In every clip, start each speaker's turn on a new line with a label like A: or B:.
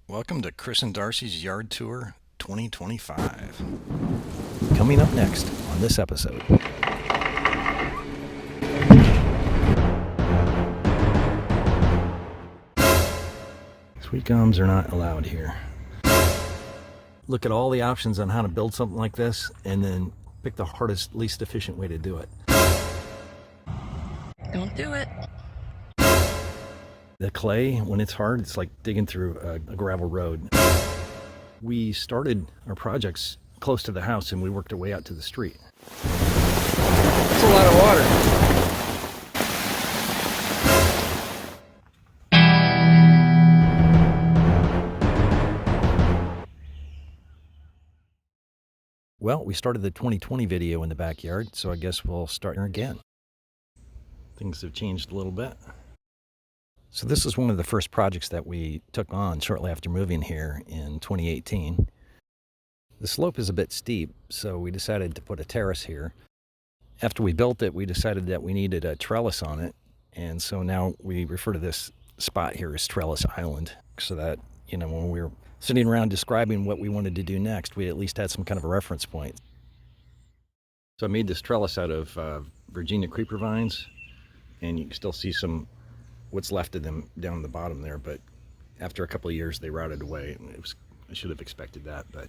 A: Welcome to Chris and Darcy's Yard Tour 2025.
B: Coming up next on this episode. Sweet gums are not allowed here. Look at all the options on how to build something like this and then pick the hardest, least efficient way to do it.
C: Don't do it.
B: The clay, when it's hard, it's like digging through a gravel road. We started our projects close to the house and we worked our way out to the street. It's a lot of water. Well, we started the 2020 video in the backyard, so I guess we'll start here again. Things have changed a little bit. So this is one of the first projects that we took on shortly after moving here in 2018. The slope is a bit steep, so we decided to put a terrace here. After we built it, we decided that we needed a trellis on it, and so now we refer to this spot here as Trellis Island, so that, when we were sitting around describing what we wanted to do next, we at least had some kind of a reference point. So I made this trellis out of Virginia creeper vines, and you can still see what's left of them down the bottom there, but after a couple of years they rotted away. I should have expected that, but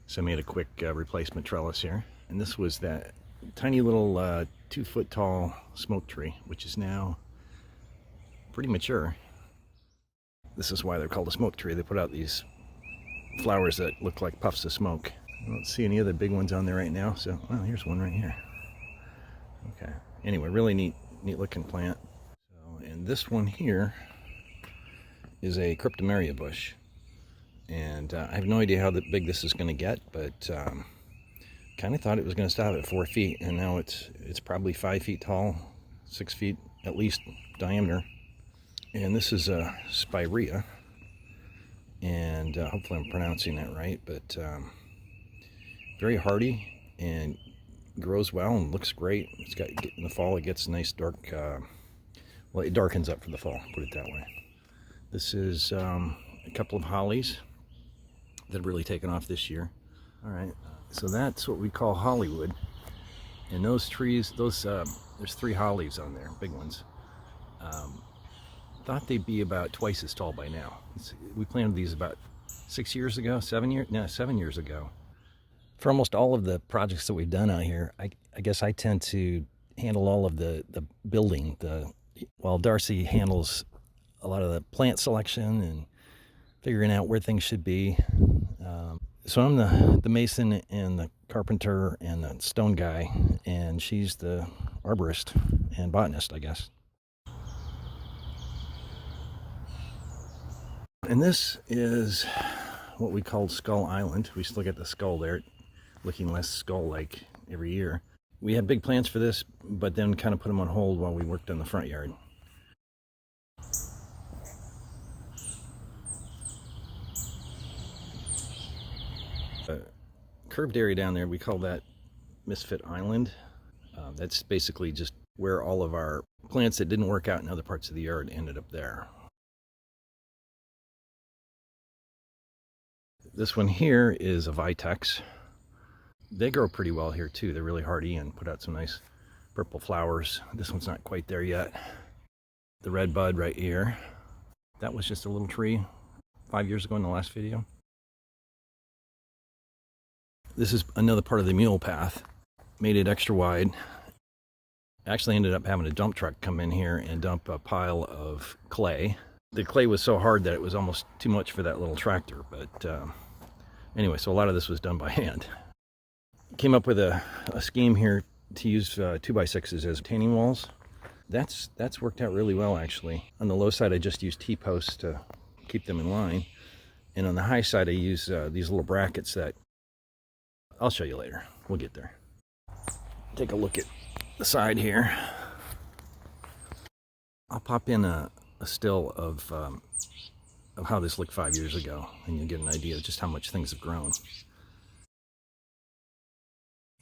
B: so I made a quick replacement trellis here. And this was that tiny little 2-foot tall smoke tree, which is now pretty mature. This is why they're called a smoke tree. They put out these flowers that look like puffs of smoke. I don't see any other big ones on there right now, so well, here's one right here. Okay, anyway, really neat looking plant. And this one here is a cryptomeria bush, and I have no idea how big this is going to get, but kind of thought it was going to stop at 4 feet, and now it's probably 5 feet tall, 6 feet at least diameter. And this is a spirea, and hopefully I'm pronouncing that right, but very hardy and grows well and looks great. In the fall it gets nice dark. Well, it darkens up for the fall, put it that way. This is a couple of hollies that have really taken off this year. All right, so that's what we call Hollywood. And those trees, there's 3 hollies on there, big ones. Thought they'd be about twice as tall by now. We planted these about 7 years ago. For almost all of the projects that we've done out here, I guess I tend to handle all of the building, while Darcy handles a lot of the plant selection and figuring out where things should be. So I'm the mason and the carpenter and the stone guy, and she's the arborist and botanist, I guess. And this is what we called Skull Island. We still get the skull there, looking less skull-like every year. We had big plans for this, but then kind of put them on hold while we worked on the front yard. Curved area down there, we call that Misfit Island. That's basically just where all of our plants that didn't work out in other parts of the yard ended up there. This one here is a Vitex. They grow pretty well here too. They're really hardy and put out some nice purple flowers. This one's not quite there yet. The red bud right here. That was just a little tree 5 years ago in the last video. This is another part of the mule path. Made it extra wide. Actually ended up having a dump truck come in here and dump a pile of clay. The clay was so hard that it was almost too much for that little tractor, but anyway, so a lot of this was done by hand. Came up with a scheme here to use 2x6s as retaining walls. That's worked out really well, actually. On the low side, I just used T-posts to keep them in line, and on the high side, I use these little brackets that I'll show you later. We'll get there. Take a look at the side here. I'll pop in a still of how this looked 5 years ago, and you'll get an idea of just how much things have grown.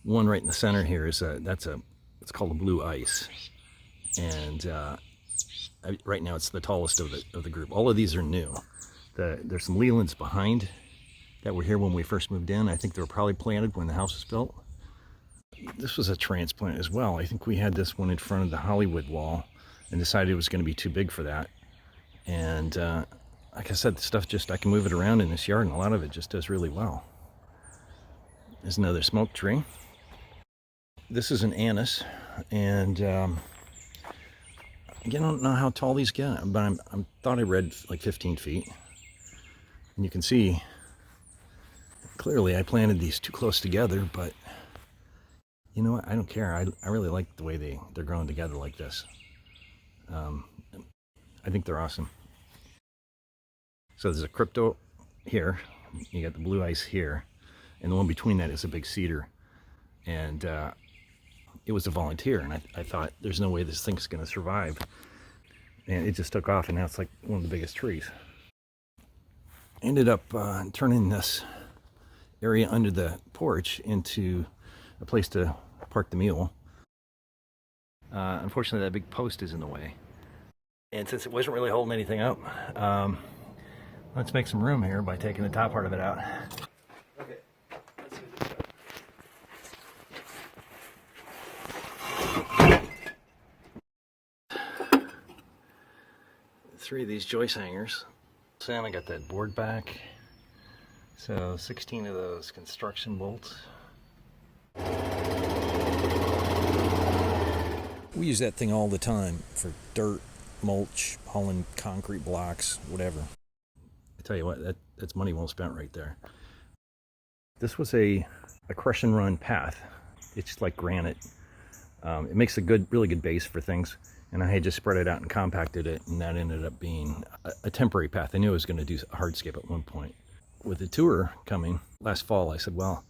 B: One right in the center here is it's called a blue ice, and right now it's the tallest of the group. All of these are new. There's some Lelands behind that were here when we first moved in. I think they were probably planted when the house was built. This was a transplant as well. I think we had this one in front of the Hollywood wall and decided it was going to be too big for that. And like I said, the stuff just, I can move it around in this yard, and a lot of it just does really well. There's another smoke tree. This is an anise, and I don't know how tall these get, but I thought I read like 15 feet. And you can see, clearly I planted these too close together, but you know what, I don't care. I really like the way they're growing together like this. I think they're awesome. So there's a crypto here, you got the blue ice here, and the one between that is a big cedar. And it was a volunteer, and I thought there's no way this thing's going to survive. And it just took off, and now it's like one of the biggest trees. Ended up turning this area under the porch into a place to park the mule. Unfortunately, that big post is in the way. And since it wasn't really holding anything up, let's make some room here by taking the top part of it out. Okay, let's see what this does. 3 of these joist hangers. Sam, I got that board back. So 16 of those construction bolts. We use that thing all the time for dirt, mulch, hauling concrete blocks, whatever. I tell you what, that's money well spent right there. This was a crush and run path. It's just like granite. It makes a really good base for things. And I had just spread it out and compacted it, and that ended up being a temporary path. I knew I was going to do a hardscape at one point. With the tour coming last fall, I said, well,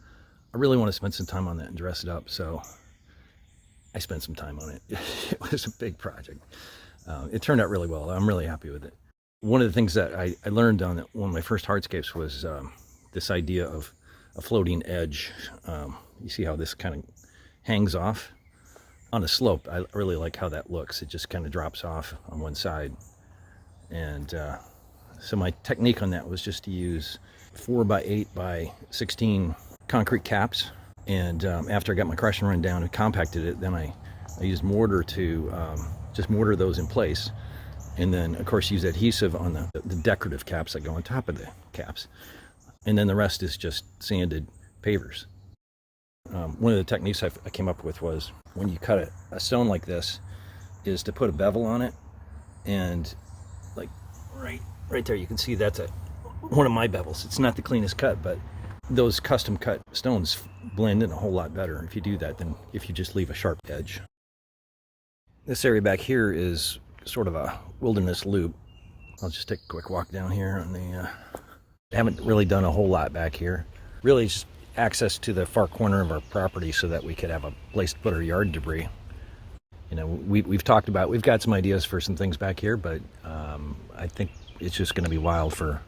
B: I really want to spend some time on that and dress it up. So I spent some time on it. It was a big project. It turned out really well. I'm really happy with it. One of the things that I learned on one of my first hardscapes was this idea of a floating edge. You see how this kind of hangs off? On a slope, I really like how that looks. It just kind of drops off on one side. And so my technique on that was just to use 4x8x16 concrete caps. And after I got my crush and run down and compacted it, then I used mortar to just mortar those in place. And then, of course, use adhesive on the decorative caps that go on top of the caps. And then the rest is just sanded pavers. One of the techniques I came up with was when you cut a stone like this, is to put a bevel on it, and like right there you can see that's one of my bevels. It's not the cleanest cut, but those custom cut stones blend in a whole lot better if you do that than if you just leave a sharp edge. This area back here is sort of a wilderness loop. I'll just take a quick walk down here on the haven't really done a whole lot back here. Really just access to the far corner of our property so that we could have a place to put our yard debris. You know, we've talked about, we've got some ideas for some things back here, but I think it's just going to be wild for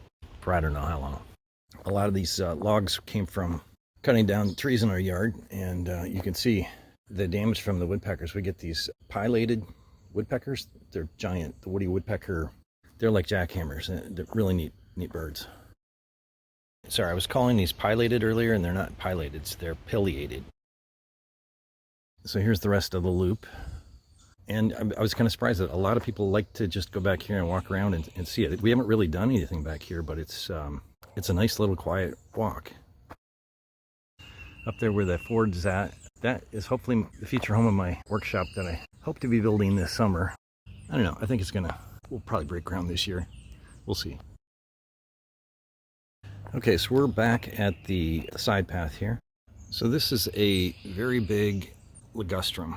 B: I don't know how long. A lot of these logs came from cutting down trees in our yard, and you can see the damage from the woodpeckers. We get these pileated woodpeckers. They're giant. The woody woodpecker, they're like jackhammers. They're really neat birds. Sorry, I was calling these pileated earlier, and they're not pileated, they're pileated. So here's the rest of the loop. And I was kind of surprised that a lot of people like to just go back here and walk around and see it. We haven't really done anything back here, but it's a nice little quiet walk. Up there where the Ford's at, that is hopefully the future home of my workshop that I hope to be building this summer. I don't know, I think we'll probably break ground this year. We'll see. Okay, so we're back at the side path here. So this is a very big ligustrum,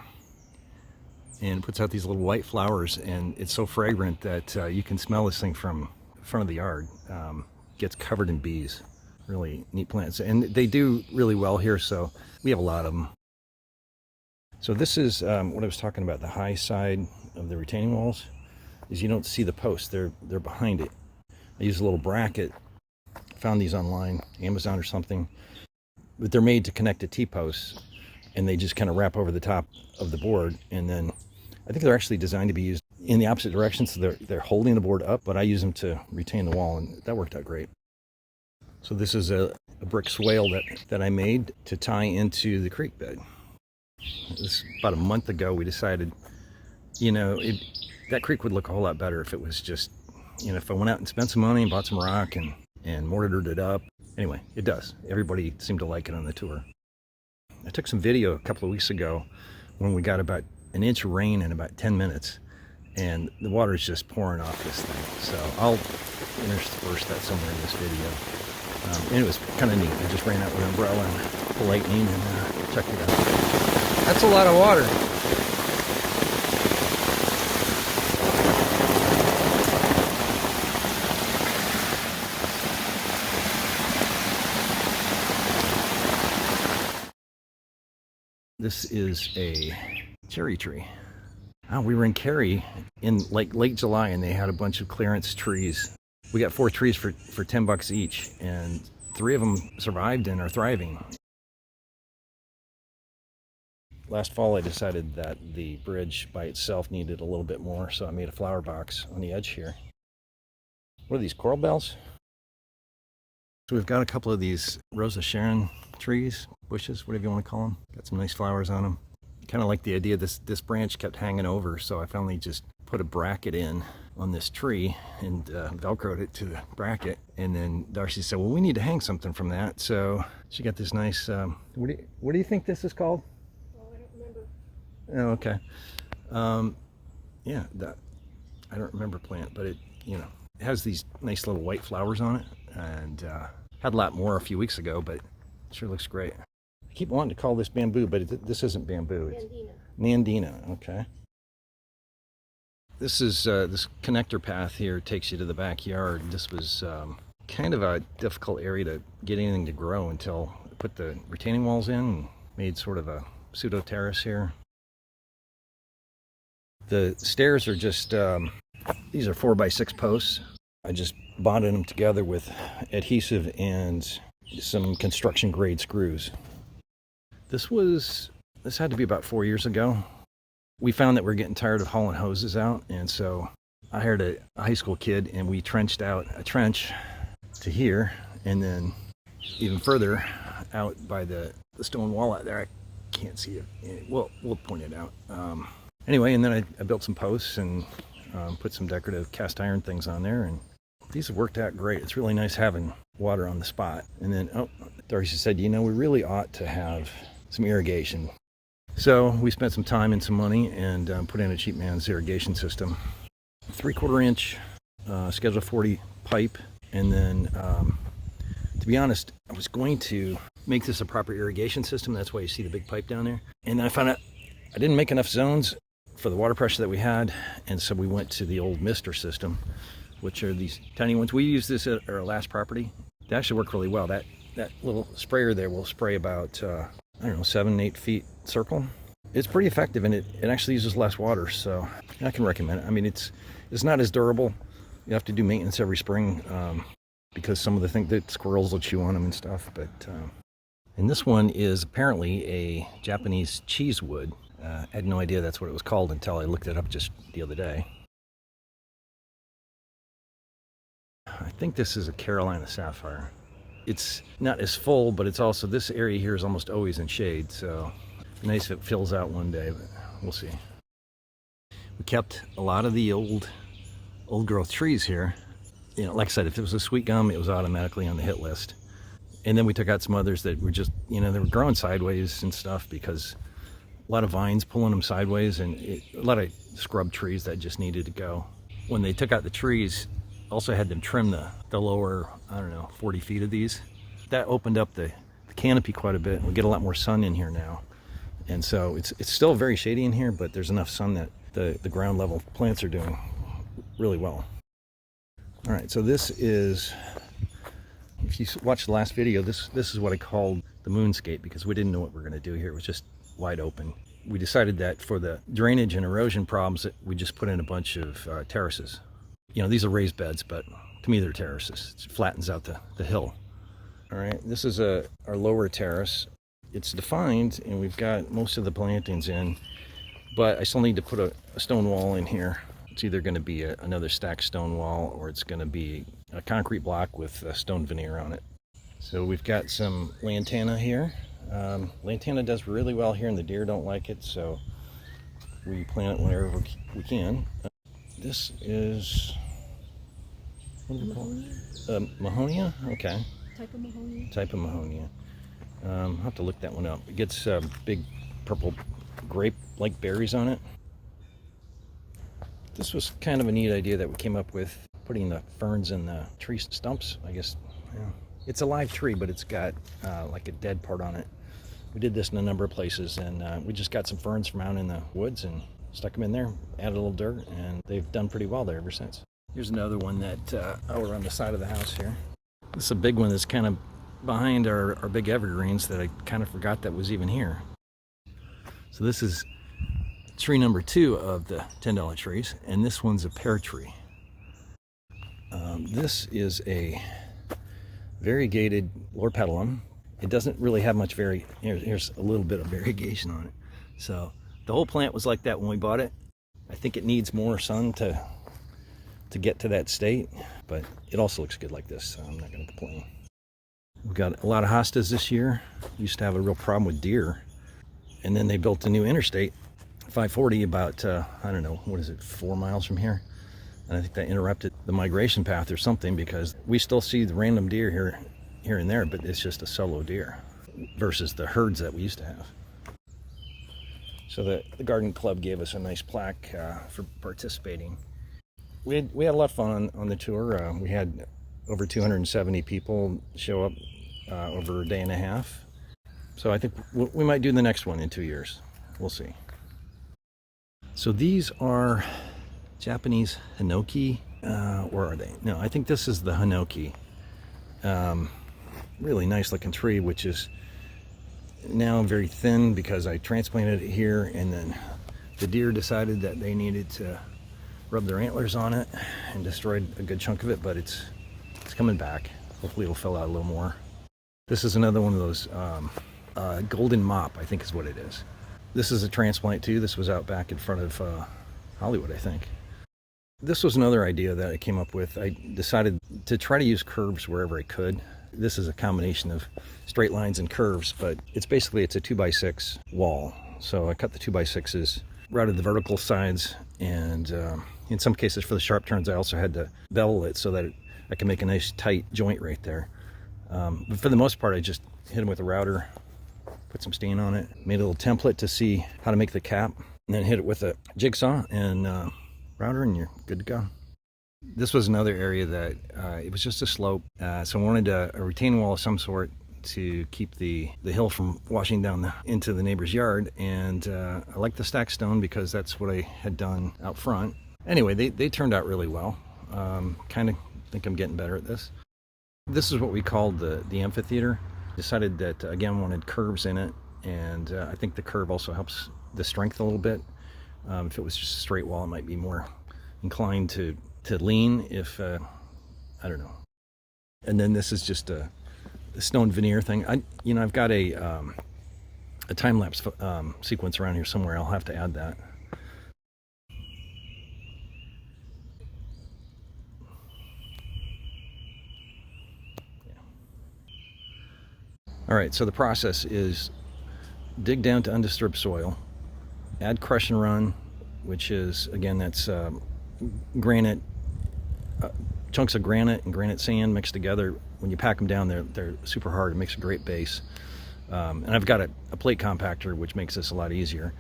B: and it puts out these little white flowers, and it's so fragrant that you can smell this thing from the front of the yard. Gets covered in bees. Really neat plants, and they do really well here, so we have a lot of them. So this is what I was talking about, the high side of the retaining walls, is you don't see the posts, they're behind it. I use a little bracket. Found these online, Amazon or something, but they're made to connect to T-posts, and they just kind of wrap over the top of the board, and then I think they're actually designed to be used in the opposite direction, so they're holding the board up, but I use them to retain the wall, and that worked out great. So this is a brick swale that I made to tie into the creek bed. This about a month ago, we decided, that creek would look a whole lot better if it was just, if I went out and spent some money and bought some rock and mortared it up. Anyway, it does. Everybody seemed to like it on the tour. I took some video a couple of weeks ago when we got about an inch of rain in about 10 minutes, and the water is just pouring off this thing. So I'll intersperse that somewhere in this video. And it was kind of neat. I just ran out with an umbrella and the lightning and checked it out.
C: That's a lot of water.
B: This is a cherry tree. Oh, we were in Cary in like late July, and they had a bunch of clearance trees. We got 4 trees for $10 each, and 3 of them survived and are thriving. Last fall, I decided that the bridge by itself needed a little bit more, so I made a flower box on the edge here. What are these, coral bells? So we've got a couple of these Rosa Sharon trees, bushes, whatever you want to call them. Got some nice flowers on them. Kind of like the idea this branch kept hanging over, so I finally just put a bracket in on this tree and velcroed it to the bracket. And then Darcy said, well, we need to hang something from that. So she got this nice, what do you think this is called?
D: Oh, I don't remember.
B: Oh, okay. Yeah, I don't remember plant, but it has these nice little white flowers on it, and had a lot more a few weeks ago, but it sure looks great. I keep wanting to call this bamboo, but this isn't bamboo. It's Nandina, okay. This is this connector path here takes you to the backyard. This was kind of a difficult area to get anything to grow until I put the retaining walls in and made sort of a pseudo terrace here. The stairs are just, these are 4x6 posts. I just bonded them together with adhesive and some construction grade screws. This had to be about 4 years ago. We found that we're getting tired of hauling hoses out, and so I hired a high school kid, and we trenched out a trench to here, and then even further out by the stone wall out there. I can't see it. We'll point it out. Anyway, and then I built some posts and put some decorative cast iron things on there, and these have worked out great. It's really nice having water on the spot. And then, Darcy said, we really ought to have some irrigation. So we spent some time and some money and put in a cheap man's irrigation system. 3/4 inch Schedule 40 pipe. And then, to be honest, I was going to make this a proper irrigation system. That's why you see the big pipe down there. And then I found out I didn't make enough zones for the water pressure that we had. And so we went to the old mister system, which are these tiny ones. We used this at our last property. They actually work really well. That little sprayer there will spray about, 7-8 feet circle. It's pretty effective, and it actually uses less water, so I can recommend it. I mean, it's not as durable. You have to do maintenance every spring because some of the things that squirrels will chew on them and stuff. But and this one is apparently a Japanese cheesewood. I had no idea that's what it was called until I looked it up just the other day. I think this is a Carolina sapphire. It's not as full, but it's also, this area here is almost always in shade, so nice if it fills out one day, but we'll see. We kept a lot of the old growth trees here. Like I said, if it was a sweet gum, it was automatically on the hit list. And then we took out some others that were just, they were growing sideways and stuff because a lot of vines pulling them sideways, and a lot of scrub trees that just needed to go. When they took out the trees, also had them trim the lower, 40 feet of these. That opened up the canopy quite a bit. We get a lot more sun in here now. And so it's still very shady in here, but there's enough sun that the ground level plants are doing really well. All right, so this is, if you watched the last video, this is what I called the moonscape, because we didn't know what we were going to do here. It was just wide open. We decided that for the drainage and erosion problems, that we just put in a bunch of terraces. These are raised beds, but to me they're terraces. It flattens out the hill. All right, this is our lower terrace. It's defined, and we've got most of the plantings in, But I still need to put a stone wall in here. It's either going to be another stacked stone wall, or it's going to be a concrete block with a stone veneer on it. So we've got some lantana here. Lantana does really well here, and the deer don't like it, so we plant it whenever we can. This is, what do we call it? Mahonia? Okay.
C: Type of Mahonia.
B: Type of Mahonia. I'll have to look that one up. It gets big purple grape-like berries on it. This was kind of a neat idea that we came up with, putting the ferns in the tree stumps, I guess. Yeah. It's a live tree, but it's got like a dead part on it. We did this in a number of places, and we just got some ferns from out in the woods and stuck them in there, added a little dirt, and they've done pretty well there ever since. Here's another one that over on the side of the house here. This is a big one that's kind of behind our big evergreens that I kind of forgot that was even here. So this is tree number 2 of the $10 trees, and this one's a pear tree. This is a variegated loropetalum. It doesn't really have much here's a little bit of variegation on it. So the whole plant was like that when we bought it. I think it needs more sun to get to that state, but it also looks good like this, so I'm not going to complain. We've got a lot of hostas this year. We used to have a real problem with deer, and then they built a new interstate 540 about I don't know, what is it, 4 miles from here, and I think that interrupted the migration path or something, because we still see the random deer here and there, but it's just a solo deer versus the herds that we used to have. So the garden club gave us a nice plaque for participating. We had a lot of fun on the tour. We had over 270 people show up over a day and a half. So I think we might do the next one in 2 years. We'll see. So these are Japanese hinoki. Where are they? No, I think this is the hinoki. Really nice looking tree, which is now very thin because I transplanted it here, and then the deer decided that they needed to rub their antlers on it and destroyed a good chunk of it, but it's coming back. Hopefully it'll fill out a little more. This is another one of those golden mop, I think is what it is. This is a transplant too. This was out back in front of Hollywood, I think. This was another idea that I came up with. I decided to try to use curves wherever I could. This is a combination of straight lines and curves, but it's a 2x6 wall. So I cut the 2x6s, routed the vertical sides, and in some cases for the sharp turns I also had to bevel it so that I can make a nice tight joint right there. But for the most part I just hit them with a router, put some stain on it, made a little template to see how to make the cap, and then hit it with a jigsaw and router, and you're good to go. This was another area that it was just a slope, so I wanted a retaining wall of some sort to keep the hill from washing down into the neighbor's yard, and I like the stacked stone because that's what I had done out front. Anyway, they turned out really well. Kind of think I'm getting better at this. This is what we called the amphitheater. Decided that, again, wanted curves in it, and I think the curve also helps the strength a little bit. If it was just a straight wall, it might be more inclined to lean if, I don't know. And then this is just a stone veneer thing. I've got a time-lapse sequence around here somewhere. I'll have to add that. All right, so the process is dig down to undisturbed soil, add crush and run, which is, again, that's granite, chunks of granite and granite sand mixed together. When you pack them down, they're super hard. It makes a great base. And I've got a plate compactor, which makes this a lot easier.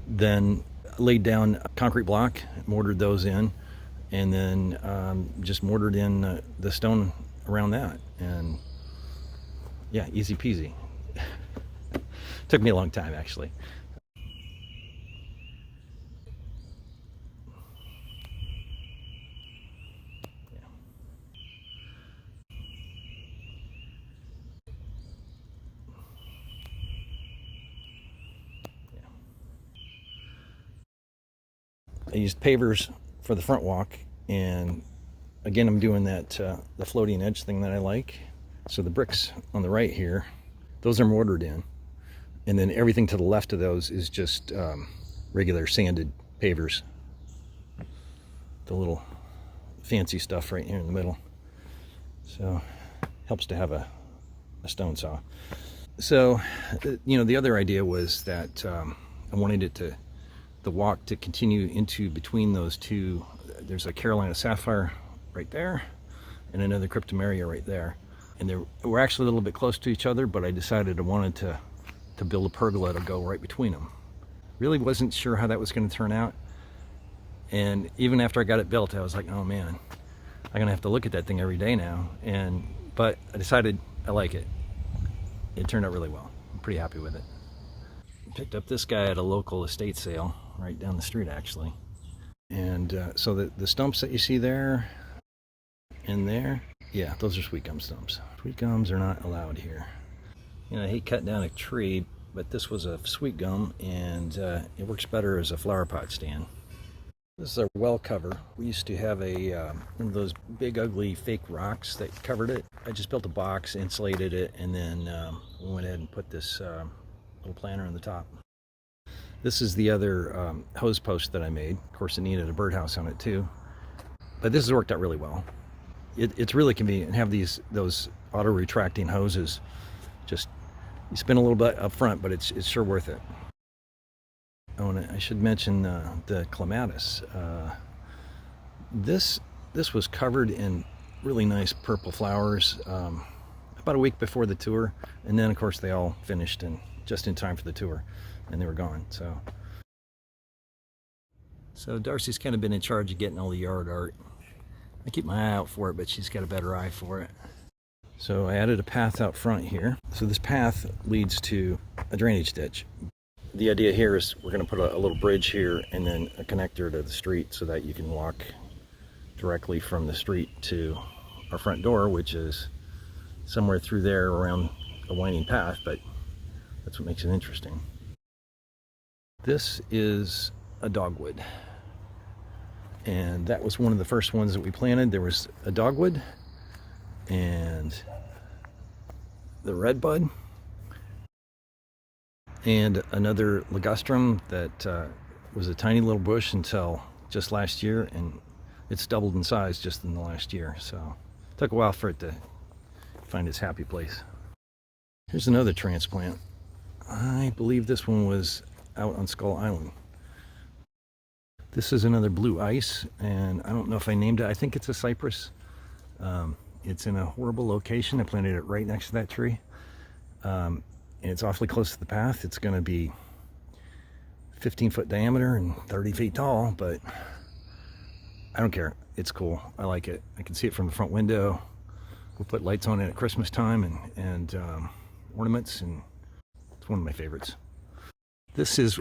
B: Then laid down a concrete block, mortared those in, and then just mortared in the stone around that. And yeah, easy peasy. Took me a long time, actually. I used pavers for the front walk, and again I'm doing that the floating edge thing that I like. So the bricks on the right here, those are mortared in. And then everything to the left of those is just regular sanded pavers. The little fancy stuff right here in the middle. So helps to have a stone saw. So, the other idea was that I wanted it the walk to continue into between those two. There's a Carolina Sapphire right there and another Cryptomeria right there. And we're actually a little bit close to each other, but I decided I wanted to build a pergola to go right between them. Really wasn't sure how that was going to turn out. And even after I got it built, I was like, oh man, I'm going to have to look at that thing every day now. But I decided I like it. It turned out really well. I'm pretty happy with it. Picked up this guy at a local estate sale right down the street, actually. And so the stumps that you see there and there, yeah, those are sweet gum stumps. Sweet gums are not allowed here. I hate cutting down a tree, but this was a sweet gum, and it works better as a flower pot stand. This is our well cover. We used to have one of those big ugly fake rocks that covered it. I just built a box, insulated it, and then we went ahead and put this little planter on the top. This is the other hose post that I made. Of course, it needed a birdhouse on it too, but this has worked out really well. It's really convenient to have those auto retracting hoses. Just you spend a little bit up front, but it's sure worth it. Oh, and I should mention the clematis. This was covered in really nice purple flowers about a week before the tour, and then of course they all finished and just in time for the tour, and they were gone. So Darcy's kind of been in charge of getting all the yard art. I keep my eye out for it, but she's got a better eye for it. So I added a path out front here. So this path leads to a drainage ditch. The idea here is we're going to put a little bridge here and then a connector to the street so that you can walk directly from the street to our front door, which is somewhere through there around a winding path, but that's what makes it interesting. This is a dogwood, and that was one of the first ones that we planted. There was a dogwood and the redbud and another ligustrum that was a tiny little bush until just last year, and it's doubled in size just in the last year. So it took a while for it to find its happy place. Here's another transplant. I believe this one was out on Skull Island. This is another blue ice, and I don't know if I named it. I think it's a cypress. It's in a horrible location. I planted it right next to that tree. And it's awfully close to the path. It's going to be 15-foot diameter and 30 feet tall, but I don't care. It's cool. I like it. I can see it from the front window. We'll put lights on it at Christmas time and ornaments, and it's one of my favorites. This is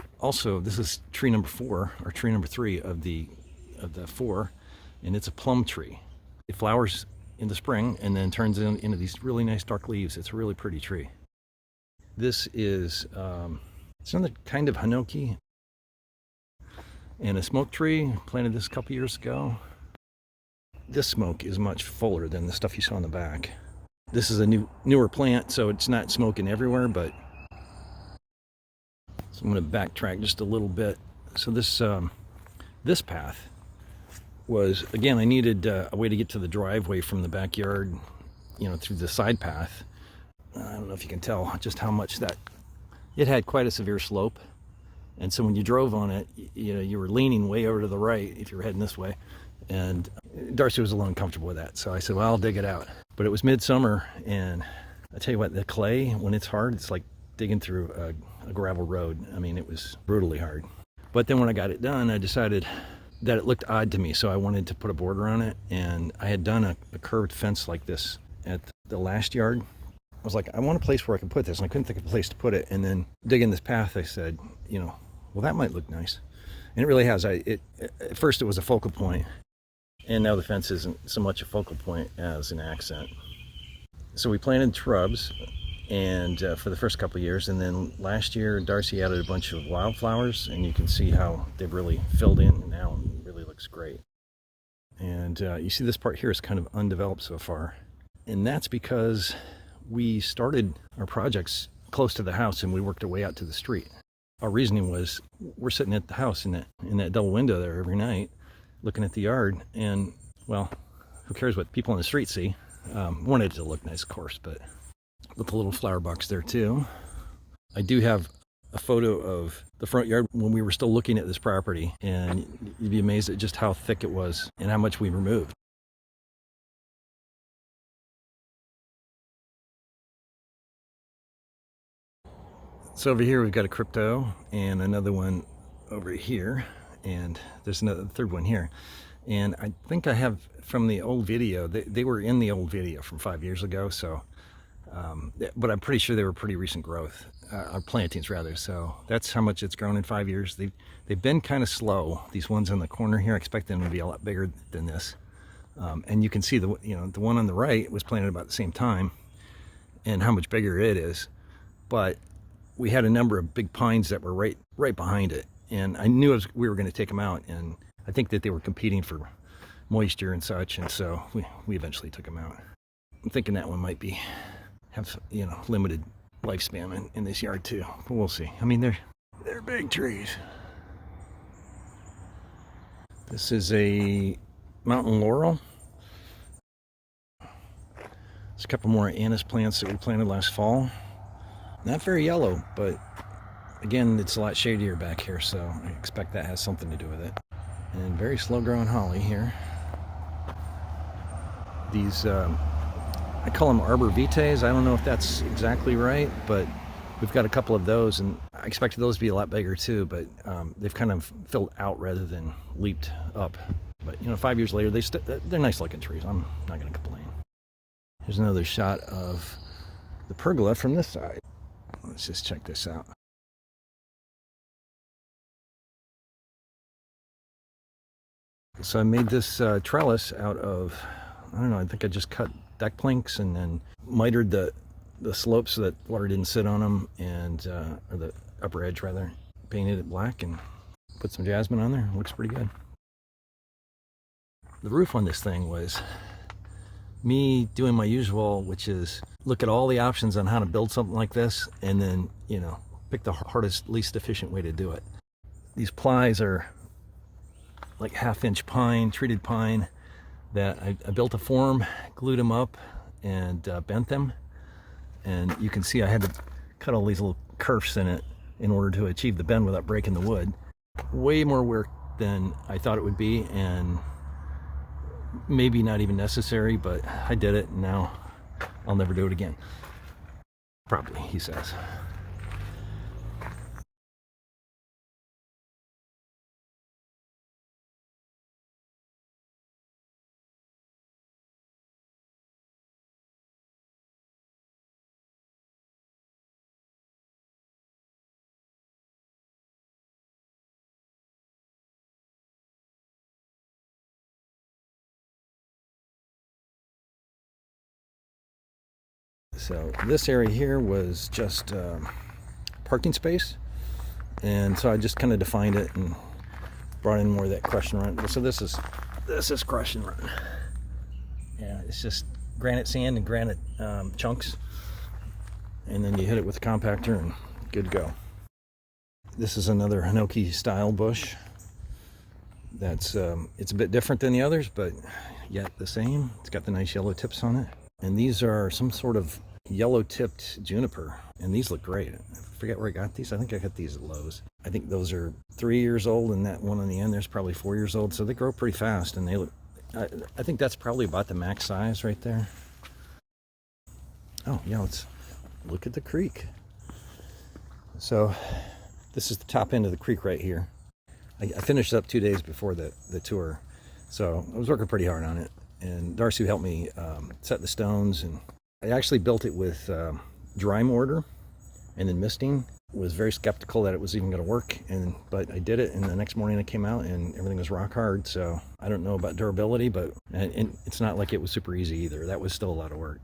B: tree number 4, or tree number 3 of the 4, and it's a plum tree. It flowers in the spring and then turns into these really nice dark leaves. It's a really pretty tree. This is it's another kind of hinoki and a smoke tree. Planted this a couple years ago. This smoke is much fuller than the stuff you saw in the back. This is a newer plant, so it's not smoking everywhere, but so I'm going to backtrack just a little bit. So this path was, again, I needed a way to get to the driveway from the backyard, through the side path. I don't know if you can tell just how much it had quite a severe slope. And so when you drove on it, you were leaning way over to the right if you were heading this way. And Darcy was a little uncomfortable with that. So I said, well, I'll dig it out. But it was midsummer, and I tell you what, the clay, when it's hard, it's like digging through a gravel road. I mean, it was brutally hard. But then when I got it done, I decided that it looked odd to me, so I wanted to put a border on it. And I had done a curved fence like this at the last yard. I was like, I want a place where I can put this, and I couldn't think of a place to put it. And then digging this path, I said, well, that might look nice. And it really has. At first it was a focal point, and now the fence isn't so much a focal point as an accent. So we planted shrubs, and for the first couple of years, and then last year Darcy added a bunch of wildflowers, and you can see how they've really filled in now. It really looks great. And you see this part here is kind of undeveloped so far, and that's because we started our projects close to the house and we worked our way out to the street. Our reasoning was we're sitting at the house in that double window there every night looking at the yard, and well, who cares what people on the street see. Wanted it to look nice, of course, but with the little flower box there too. I do have a photo of the front yard when we were still looking at this property, and you'd be amazed at just how thick it was and how much we removed. So over here we've got a crypto and another one over here, and there's another third one here. And I think I have from the old video, they were in the old video from 5 years ago, so but I'm pretty sure they were pretty recent growth, plantings rather. So that's how much it's grown in 5 years. They've been kind of slow. These ones in the corner here, I expect them to be a lot bigger than this. And you can see the one on the right was planted about the same time, and how much bigger it is. But we had a number of big pines that were right behind it, and I knew we were going to take them out, and I think that they were competing for moisture and such, and so we eventually took them out. I'm thinking that one might have limited lifespan in this yard too, but we'll see. I mean, they're big trees. This is a mountain laurel. There's a couple more anise plants that we planted last fall. Not very yellow, but again, it's a lot shadier back here, so I expect that has something to do with it. And very slow growing holly here. These, I call them arbor vitaes. I don't know if that's exactly right, but we've got a couple of those, and I expected those to be a lot bigger too, but they've kind of filled out rather than leaped up. But 5 years later, they're nice looking trees. I'm not going to complain. Here's another shot of the pergola from this side. Let's just check this out. So I made this trellis out of, I don't know, I think I just cut deck planks and then mitered the slopes so that water didn't sit on them, and or the upper edge rather. Painted it black and put some jasmine on there. It looks pretty good. The roof on this thing was me doing my usual, which is look at all the options on how to build something like this, and then pick the hardest, least efficient way to do it. These plies are like 1/2-inch pine, treated pine, that I built a form, glued them up, and bent them. And you can see I had to cut all these little kerfs in it in order to achieve the bend without breaking the wood. Way more work than I thought it would be, and maybe not even necessary, but I did it, and now I'll never do it again. Probably, he says. So this area here was just parking space, and so I just kind of defined it and brought in more of that crush and run. So this is crush and run. Yeah, it's just granite sand and granite chunks, and then you hit it with a compactor and good to go. This is another hinoki style bush. That's it's a bit different than the others, but yet the same. It's got the nice yellow tips on it, and these are some sort of yellow-tipped juniper, and these look great. I forget where I got these. I think I got these at Lowe's. I think those are 3 years old, and that one on the end there's probably 4 years old, so they grow pretty fast, and they look, I think that's probably about the max size right there. Oh yeah, let's look at the creek. So this is the top end of the creek right here. I finished up 2 days before the tour, so I was working pretty hard on it, and Darcy helped me set the stones, and I actually built it with dry mortar and then misting. Was very skeptical that it was even going to work, but I did it, and the next morning I came out and everything was rock hard. So I don't know about durability, but and it's not like it was super easy either. That was still a lot of work.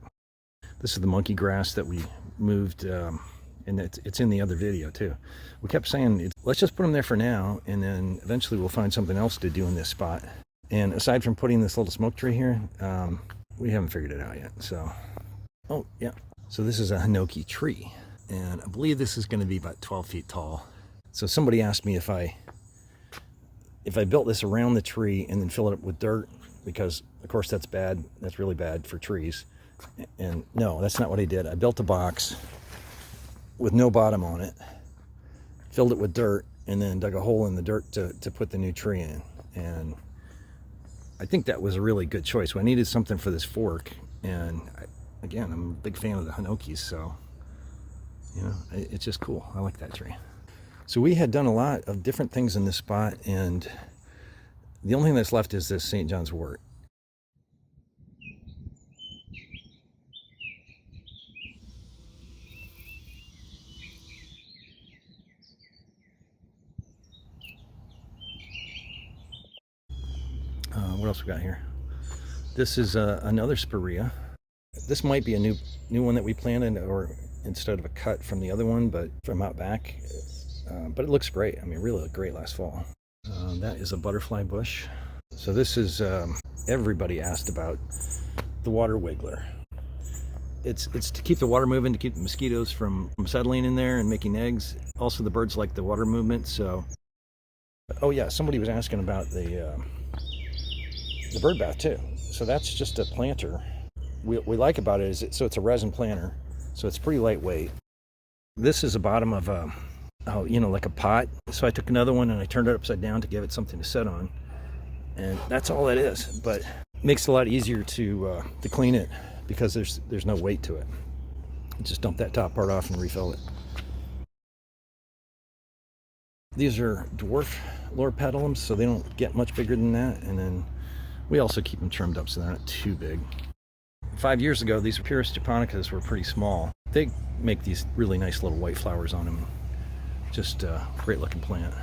B: This is the monkey grass that we moved, and it's in the other video too. We kept saying, let's just put them there for now, and then eventually we'll find something else to do in this spot. And aside from putting this little smoke tree here, we haven't figured it out yet. So, oh yeah. So this is a hinoki tree. and I believe this is going to be about 12 feet tall. So somebody asked me if I built this around the tree and then fill it up with dirt, because of course that's bad. That's really bad for trees. And no, that's not what I did. I built a box with no bottom on it, filled it with dirt, and then dug a hole in the dirt to put the new tree in. And I think that was a really good choice. I needed something for this fork, and again, I'm a big fan of the Hinokis, so it's just cool. I like that tree. So we had done a lot of different things in this spot, and the only thing that's left is this St. John's wort. What else we got here? This is another spirea. This might be a new one that we planted, or instead of a cut from the other one, but from out back. But it looks great. I mean, really looked great last fall. That is a butterfly bush. So this is, everybody asked about the water wiggler. It's to keep the water moving, to keep the mosquitoes from settling in there and making eggs. Also, the birds like the water movement. So, oh yeah, somebody was asking about the bird bath too. So that's just a planter. We like about it is it's a resin planter, so it's pretty lightweight. This is the bottom of like a pot. So I took another one and I turned it upside down to give it something to sit on, and that's all it is. But it makes it a lot easier to clean it because there's no weight to it. Just dump that top part off and refill it. These are dwarf loropetalums, so they don't get much bigger than that, and then we also keep them trimmed up so they're not too big. 5 years ago, these Pyrrhus japonicas were pretty small. They make these really nice little white flowers on them. Just a great looking plant.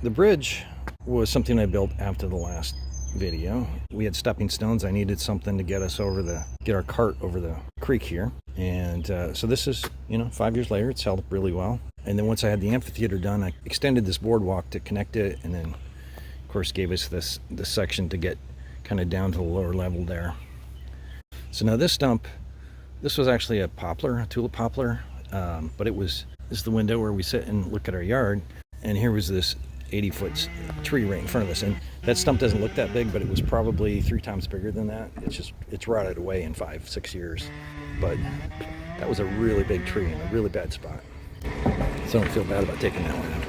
B: The bridge was something I built after the last video. We had stepping stones. I needed something to get our cart over the creek here. And so this is, 5 years later, it's held up really well. And then once I had the amphitheater done, I extended this boardwalk to connect it, and then of course gave us this section to get kind of down to the lower level there. So now this stump, this was actually a poplar, a tulip poplar, but this is the window where we sit and look at our yard, and here was this 80-foot tree right in front of us, and that stump doesn't look that big, but it was probably 3 times bigger than that. It's rotted away in 5-6 years, but that was a really big tree in a really bad spot, so I don't feel bad about taking that one out.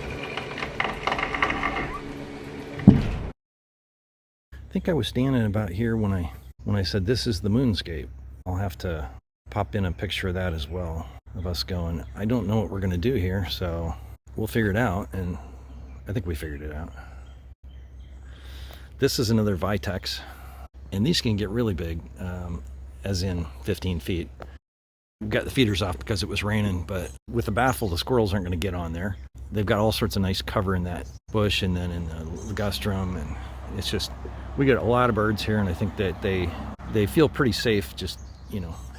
B: I think I was standing about here when I said this is the moonscape. I'll have to pop in a picture of that as well, of us going, I don't know what we're going to do here, so we'll figure it out, and I think we figured it out. This is another Vitex, and these can get really big, as in 15 feet. We got the feeders off because it was raining, but with the baffle, the squirrels aren't going to get on there. They've got all sorts of nice cover in that bush and then in the ligustrum, and it's just, we get a lot of birds here, and I think that they feel pretty safe just,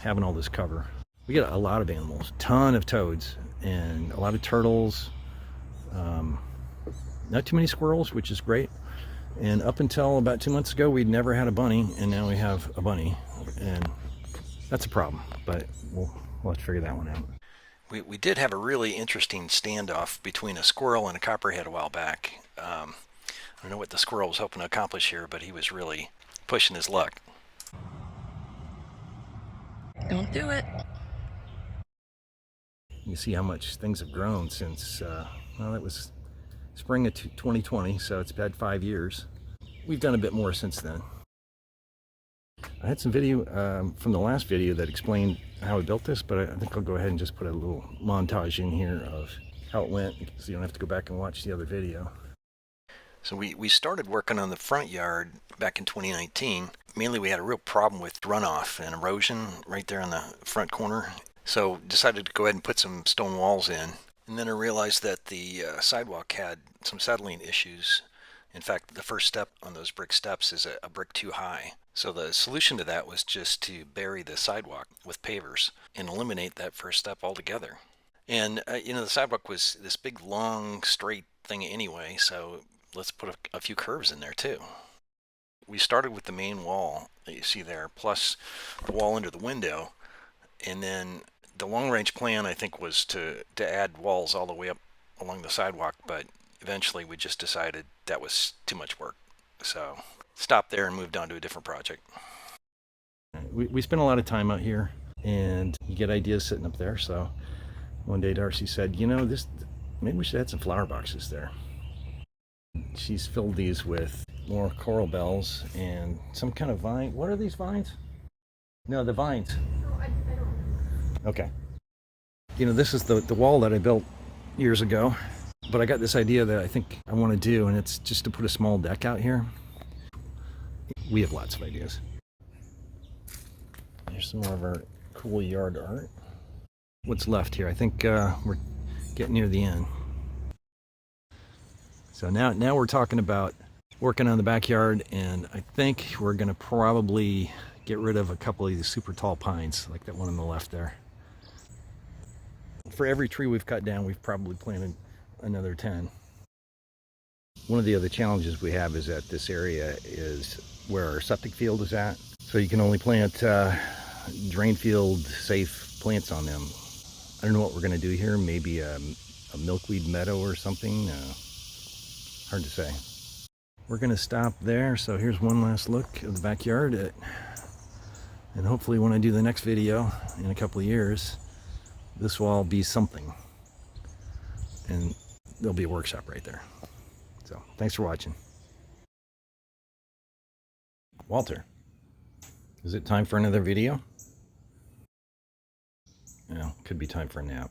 B: having all this cover. We get a lot of animals, ton of toads, and a lot of turtles. Not too many squirrels, which is great. And up until about 2 months ago, we'd never had a bunny, and now we have a bunny, and that's a problem, but we'll have to figure that one out. We did have a really interesting standoff between a squirrel and a copperhead a while back. I don't know what the squirrel was hoping to accomplish here, but he was really pushing his luck.
C: Don't do it.
B: You see how much things have grown since, that was spring of 2020, so it's had 5 years. We've done a bit more since then. I had some video from the last video that explained how I built this, but I think I'll go ahead and just put a little montage in here of how it went, so you don't have to go back and watch the other video. So we started working on the front yard back in 2019. Mainly we had a real problem with runoff and erosion right there in the front corner. So decided to go ahead and put some stone walls in. And then I realized that the sidewalk had some settling issues. In fact, the first step on those brick steps is a brick too high. So the solution to that was just to bury the sidewalk with pavers and eliminate that first step altogether. And, the sidewalk was this big, long, straight thing anyway, so let's put a few curves in there too. We started with the main wall that you see there, plus the wall under the window, and then
A: The long-range plan, I think, was to add walls all the way up along the sidewalk, but eventually we just decided that was too much work. So stopped there and moved on to a different project.
B: We spent a lot of time out here, and you get ideas sitting up there. So one day Darcy said, you know, maybe we should add some flower boxes there. She's filled these with more coral bells and some kind of vine. What are these vines? No, the vines. Okay. You know, this is the wall that I built years ago, but I got this idea that I think I want to do, and it's just to put a small deck out here. We have lots of ideas. Here's some more of our cool yard art. What's left here? I think we're getting near the end. So now we're talking about working on the backyard, and I think we're gonna probably get rid of a couple of these super tall pines, like that one on the left there. For every tree we've cut down, we've probably planted another 10. One of the other challenges we have is that this area is where our septic field is at, so you can only plant drain field safe plants on them. I don't know what we're gonna do here. Maybe a milkweed meadow or something. Hard to say. We're gonna stop there. So here's one last look of the backyard, and hopefully when I do the next video in a couple of years, this will all be something, and there'll be a workshop right there. So thanks for watching. Walter, is it time for another video? Yeah, could be time for a nap.